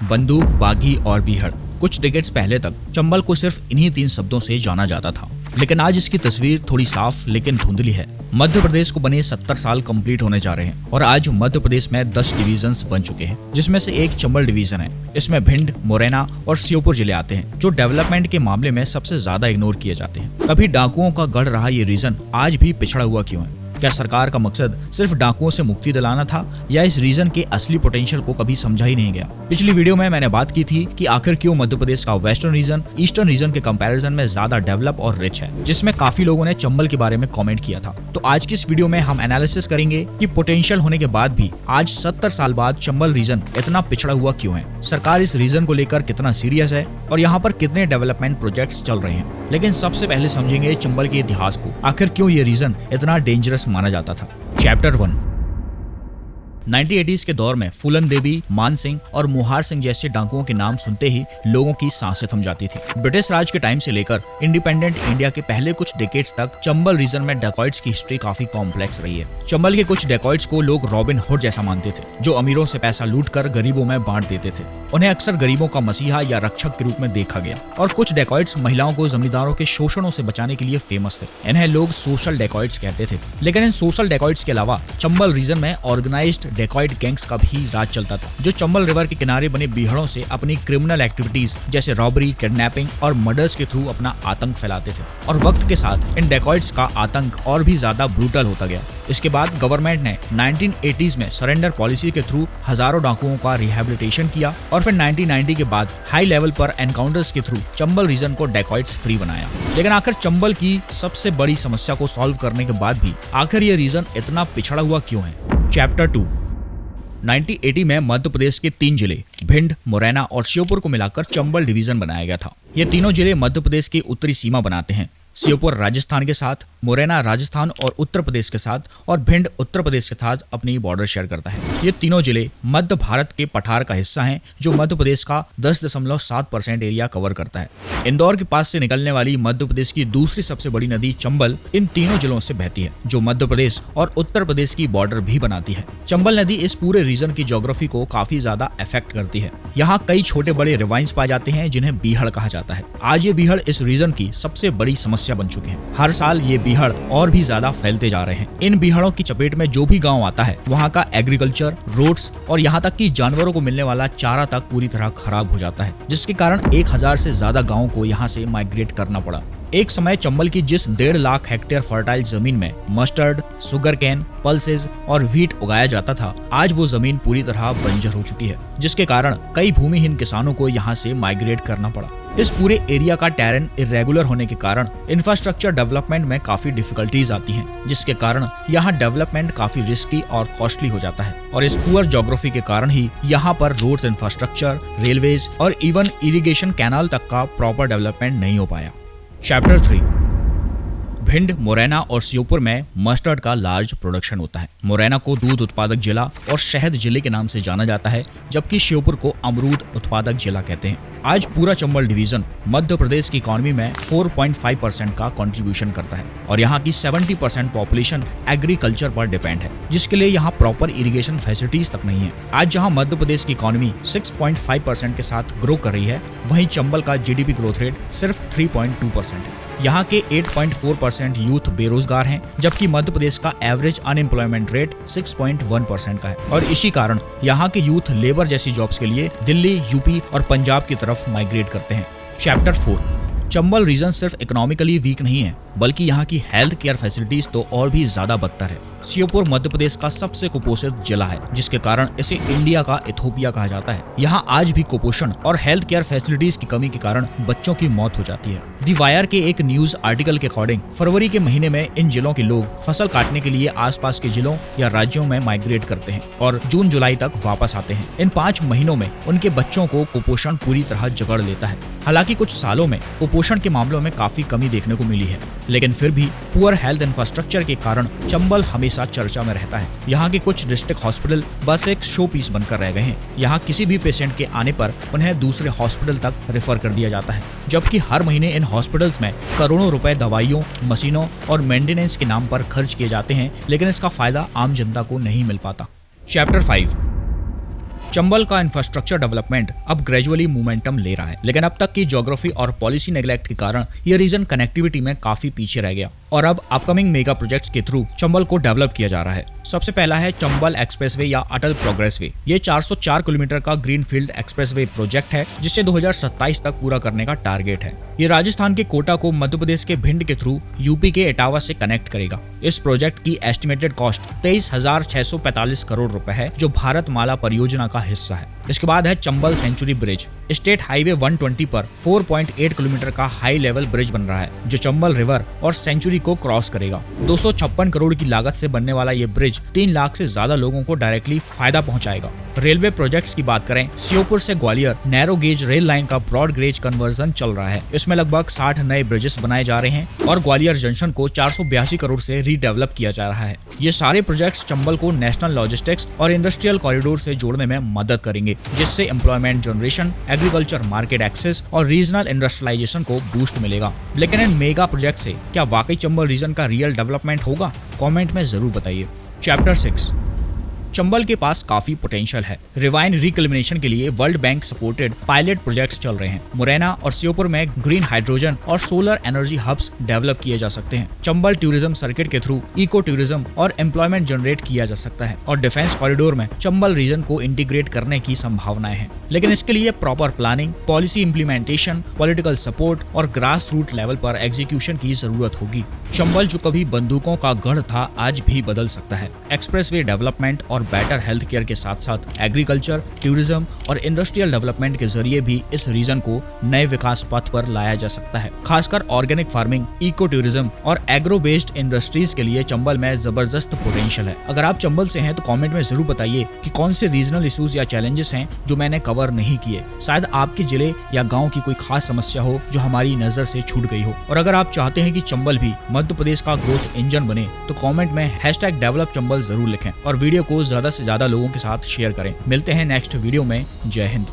बंदूक, बागी और बीहड़। कुछ डिकेड्स पहले तक चंबल को सिर्फ इन्हीं 3 शब्दों से जाना जाता था, लेकिन आज इसकी तस्वीर थोड़ी साफ लेकिन धुंधली है। मध्य प्रदेश को बने 70 साल कंप्लीट होने जा रहे हैं और आज मध्य प्रदेश में 10 डिवीजन्स बन चुके हैं, जिसमें से एक चंबल डिवीजन है। इसमें भिंड, मुरैना और श्योपुर जिले आते हैं, जो डेवलपमेंट के मामले में सबसे ज्यादा इग्नोर किए जाते हैं। कभी डाकुओं का गढ़ रहा ये रीजन आज भी पिछड़ा हुआ क्यों है? क्या सरकार का मकसद सिर्फ डाकुओं से मुक्ति दिलाना था या इस रीजन के असली पोटेंशियल को कभी समझा ही नहीं गया? पिछली वीडियो में मैंने बात की थी कि आखिर क्यों मध्य प्रदेश का वेस्टर्न रीजन ईस्टर्न रीजन के कंपैरिजन में ज्यादा डेवलप और रिच है, जिसमें काफी लोगों ने चंबल के बारे में कमेंट किया था। तो आज की इस वीडियो में हम एनालिसिस करेंगे कि पोटेंशियल होने के बाद भी आज 70 साल बाद चंबल रीजन इतना पिछड़ा हुआ क्यों है, सरकार इस रीजन को लेकर कितना सीरियस है और यहाँ पर कितने डेवलपमेंट प्रोजेक्ट्स चल रहे हैं। लेकिन सबसे पहले समझेंगे चंबल के इतिहास को, आखिर क्यों ये रीजन इतना डेंजरस माना जाता था। चैप्टर 1। 1980s के दौर में फूलन देवी, मान सिंह और मुहार सिंह जैसे डाकुओं के नाम सुनते ही लोगों की सांसें थम जाती थी। ब्रिटिश राज के टाइम से लेकर इंडिपेंडेंट इंडिया के पहले कुछ डेकेड्स तक चंबल रीजन में डेकॉइट्स की हिस्ट्री काफी कॉम्प्लेक्स रही है। चंबल के कुछ डेकॉइट्स को लोग रॉबिन हुड जैसा मानते थे, जो अमीरों से पैसा लूटकर गरीबों में बांट देते थे। उन्हें अक्सर गरीबों का मसीहा या रक्षक के रूप में देखा गया। और कुछ डेकॉइट्स महिलाओं को जमींदारों के शोषणों से बचाने के लिए फेमस थे। इन्हें लोग सोशल डेकॉइट्स कहते थे। लेकिन इन सोशल डेकॉइट्स के अलावा चंबल रीजन में ऑर्गेनाइज्ड डेकॉइट गैंग्स का भी राज चलता था, जो चंबल रिवर के किनारे बने बीहड़ों से अपनी क्रिमिनल एक्टिविटीज जैसे रॉबरी, किडनैपिंग और मर्डर्स के थ्रू अपना आतंक फैलाते थे। और वक्त के साथ इन डेकॉइट्स का आतंक और भी ज्यादा ब्रूटल होता गया। इसके बाद गवर्नमेंट ने 1980s में सरेंडर पॉलिसी के थ्रू हजारों डाकुओं का रिहेबिलिटेशन किया और फिर 1990 के बाद हाई लेवल पर एनकाउंटर्स के थ्रू चंबल रीजन को डेकॉइट्स फ्री बनाया। लेकिन आखिर चंबल की सबसे बड़ी समस्या को सॉल्व करने के बाद भी आखिर ये रीजन इतना पिछड़ा हुआ क्यों है? चैप्टर 2। 1980 में मध्य प्रदेश के 3 जिले भिंड, मुरैना और श्योपुर को मिलाकर चंबल डिवीजन बनाया गया था। ये तीनों जिले मध्य प्रदेश की उत्तरी सीमा बनाते हैं। श्योपुर राजस्थान के साथ, मुरैना राजस्थान और उत्तर प्रदेश के साथ और भिंड उत्तर प्रदेश के साथ अपनी बॉर्डर शेयर करता है। ये तीनों जिले मध्य भारत के पठार का हिस्सा हैं, जो मध्य प्रदेश का 10.7% एरिया कवर करता है। इंदौर के पास से निकलने वाली मध्य प्रदेश की दूसरी सबसे बड़ी नदी चंबल इन तीनों जिलों से बहती है, जो मध्य प्रदेश और उत्तर प्रदेश की बॉर्डर भी बनाती है। चंबल नदी इस पूरे रीजन की ज्योग्राफी को काफी ज्यादा अफेक्ट करती है। यहाँ कई छोटे बड़े रिवाइन्स पाए जाते हैं, जिन्हें बीहड़ कहा जाता है। आज ये बीहड़ इस रीजन की सबसे बड़ी समस्या बन चुके हैं। हर साल ये बीहड़ और भी ज्यादा फैलते जा रहे हैं। इन बीहड़ों की चपेट में जो भी गांव आता है, वहाँ का एग्रीकल्चर, रोड्स और यहाँ तक कि जानवरों को मिलने वाला चारा तक पूरी तरह खराब हो जाता है, जिसके कारण 1000 से ज्यादा गांवों को यहाँ से माइग्रेट करना पड़ा। एक समय चंबल की जिस 1.5 लाख हेक्टेयर फर्टाइल जमीन में मस्टर्ड, सुगर कैन, पल्सेस और व्हीट उगाया जाता था, आज वो जमीन पूरी तरह बंजर हो चुकी है, जिसके कारण कई भूमिहीन किसानों को यहाँ से माइग्रेट करना पड़ा। इस पूरे एरिया का टेरेन इरेगुलर होने के कारण इंफ्रास्ट्रक्चर डेवलपमेंट में काफी डिफिकल्टीज आती हैं, जिसके कारण यहाँ डेवलपमेंट काफी रिस्की और कॉस्टली हो जाता है। और इस पुअर ज्योग्राफी के कारण ही यहाँ पर रोड्स इंफ्रास्ट्रक्चर, रेलवेज और इवन इरिगेशन कैनाल तक का प्रॉपर डेवलपमेंट नहीं हो पाया। चैप्टर 3। भिंड, मुरैना और श्योपुर में मस्टर्ड का लार्ज प्रोडक्शन होता है। मुरैना को दूध उत्पादक जिला और शहद जिले के नाम से जाना जाता है, जबकि श्योपुर को अमरूद उत्पादक जिला कहते हैं। आज पूरा चंबल डिवीजन मध्य प्रदेश की इकोनॉमी में 4.5% का कंट्रीब्यूशन करता है और यहाँ की 70% पॉपुलेशन एग्रीकल्चर पर डिपेंड है, जिसके लिए यहाँ प्रॉपर इरिगेशन फैसिलिटीज तक नहीं है। आज जहाँ मध्य प्रदेश की इकोनॉमी 6.5% के साथ ग्रो कर रही है, वहीं चंबल का जीडीपी ग्रोथ रेट सिर्फ 3.2% है। यहाँ के 8.4% यूथ बेरोजगार हैं, जबकि मध्य प्रदेश का एवरेज अनएम्प्लॉयमेंट रेट 6.1% का है। और इसी कारण यहाँ के यूथ लेबर जैसी जॉब्स के लिए दिल्ली, यूपी और पंजाब की तरफ माइग्रेट करते हैं। चैप्टर 4। चंबल रीजन सिर्फ इकोनॉमिकली वीक नहीं है, बल्कि यहाँ की हेल्थ केयर फैसिलिटीज तो और भी ज्यादा बदतर है। श्योपुर मध्य प्रदेश का सबसे कुपोषित जिला है, जिसके कारण इसे इंडिया का इथोपिया कहा जाता है। यहाँ आज भी कुपोषण और हेल्थ केयर फैसिलिटीज की कमी के कारण बच्चों की मौत हो जाती है। दी वायर के एक न्यूज आर्टिकल के अकॉर्डिंग फरवरी के महीने में इन जिलों के लोग फसल काटने के लिए आसपास के जिलों या राज्यों में माइग्रेट करते हैं और जून जुलाई तक वापस आते हैं। इन 5 महीनों में उनके बच्चों को कुपोषण पूरी तरह जकड़ लेता है। हालांकि कुछ सालों में कुपोषण के मामलों में काफी कमी देखने को मिली है, लेकिन फिर भी पुअर हेल्थ इंफ्रास्ट्रक्चर के कारण चंबल हमेशा चर्चा में रहता है। यहाँ के कुछ डिस्ट्रिक्ट हॉस्पिटल बस एक शो पीस बनकर रह गए हैं। यहाँ किसी भी पेशेंट के आने पर उन्हें दूसरे हॉस्पिटल तक रेफर कर दिया जाता है, जबकि हर महीने इन हॉस्पिटल्स में करोड़ों रुपए दवाइयों, मशीनों और मेंटेनेंस के नाम पर खर्च किए जाते हैं, लेकिन इसका फायदा आम जनता को नहीं मिल पाता। चैप्टर 5। चंबल का इंफ्रास्ट्रक्चर डेवलपमेंट अब ग्रेजुअली मोमेंटम ले रहा है, लेकिन अब तक की ज्योग्राफी और पॉलिसी नेग्लेक्ट के कारण ये रीजन कनेक्टिविटी में काफी पीछे रह गया और अब अपकमिंग मेगा प्रोजेक्ट्स के थ्रू चंबल को डेवलप किया जा रहा है। सबसे पहला है चंबल एक्सप्रेसवे या अटल प्रोग्रेस वे। ये 404 किलोमीटर का ग्रीनफील्ड एक्सप्रेसवे प्रोजेक्ट है जिसे 2027 तक पूरा करने का टारगेट है। ये राजस्थान के कोटा को मध्य प्रदेश के भिंड के थ्रू यूपी के इटावा से कनेक्ट करेगा। इस प्रोजेक्ट की एस्टिमेटेड कॉस्ट 23,645 करोड़ रुपए है, जो भारत माला परियोजना का हिस्सा है। इसके बाद है Chambal sanctuary bridge. State highway 120 पर 4.8 किलोमीटर का हाई लेवल ब्रिज बन रहा है, जो चंबल रिवर और सेंचुरी को क्रॉस करेगा। 256 करोड़ की लागत से बनने वाला ये ब्रिज 3 लाख से ज्यादा लोगों को डायरेक्टली फायदा पहुंचाएगा। रेलवे प्रोजेक्ट्स की बात करें, श्योपुर से Gwalior narrow gauge rail line का ब्रॉड गेज कन्वर्जन चल रहा है। इसमें लगभग 60 नए ब्रिजेस बनाए जा रहे हैं और ग्वालियर जंक्शन को 482 करोड़ से रीडेवलप किया जा रहा है। ये सारे प्रोजेक्ट्स चंबल को नेशनल लॉजिस्टिक्स और इंडस्ट्रियल कॉरिडोर से जोड़ने में मदद करेंगे, जिससे employment generation, agriculture market access और रीजनल इंडस्ट्रियलाइजेशन को बूस्ट मिलेगा। लेकिन इन मेगा प्रोजेक्ट से क्या वाकई चंबल रीजन का रियल डेवलपमेंट होगा? कमेंट में जरूर बताइए। चैप्टर 6, चंबल के पास काफी पोटेंशियल है। रिवाइन रिकल्मिनेशन के लिए world bank supported pilot projects चल रहे हैं। मुरैना और श्योपुर में ग्रीन हाइड्रोजन और सोलर एनर्जी हब्स डेवलप किए जा सकते हैं। चंबल टूरिज्म सर्किट के थ्रू इको टूरिज्म और एम्प्लॉयमेंट जनरेट किया जा सकता है और डिफेंस कॉरिडोर में चंबल रीजन को इंटीग्रेट करने की संभावनाएं हैं। लेकिन इसके लिए proper planning, policy implementation, political support और ग्रास रूट लेवल पर एग्जीक्यूशन की जरूरत होगी। चंबल जो कभी बंदूकों का गढ़ था, आज भी बदल सकता है। एक्सप्रेसवे डेवलपमेंट और बेटर हेल्थ केयर के साथ साथ एग्रीकल्चर, टूरिज्म और इंडस्ट्रियल डेवलपमेंट के जरिए भी इस रीजन को नए विकास पथ पर लाया जा सकता है। खासकर ऑर्गेनिक फार्मिंग, इको टूरिज्म और एग्रो बेस्ड इंडस्ट्रीज के लिए चंबल में जबरदस्त पोटेंशियल है। अगर आप चंबल से हैं तो कमेंट में जरूर बताइए कि कौन से रीजनल इश्यूज या चैलेंजेस हैं जो मैंने कवर नहीं किए। शायद आपके जिले या गाँव की कोई खास समस्या हो जो हमारी नजर से छूट गई हो। और अगर आप चाहते हैं कि चंबल भी मध्य प्रदेश का ग्रोथ इंजन बने तो कमेंट में #डेवलप चंबल जरूर लिखें और वीडियो को ज्यादा से ज्यादा लोगों के साथ शेयर करें। मिलते हैं नेक्स्ट वीडियो में। जय हिंद।